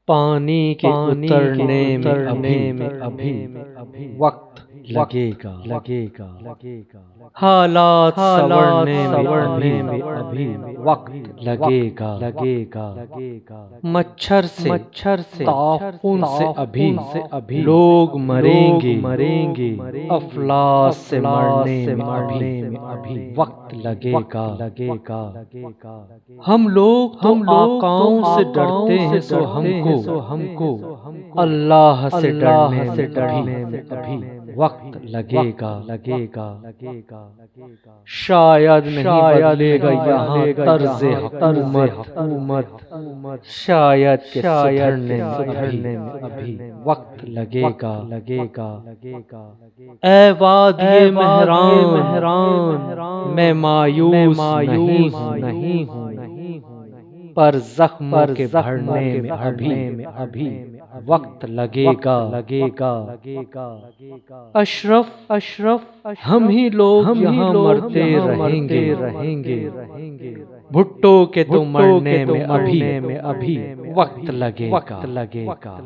پانی کے اترنے میں ابھی وقت لگے گا حالات سنورنے میں ابھی وقت لگے گا مچھر سے تعفن سے ابھی لوگ مریں گے افلاس سے مرنے میں ابھی وقت لگے گا ہم لوگ تو آقاؤں سے ڈرتے ہیں سو ہم کو اللہ سے ڈرنے میں ابھی وقت لگے گا شاید نہیں بدلے گا یہاں طرز حکومت شاید سدھرنے میں ابھی وقت لگے گا اے وادی مہران میں مایوس نہیں ہوں پر زخموں کے بھرنے میں ابھی وقت لگے گا اشرف ہم ہی لوگ یہاں مرتے رہیں گے بھٹو کے تو مرنے میں ابھی وقت لگے گا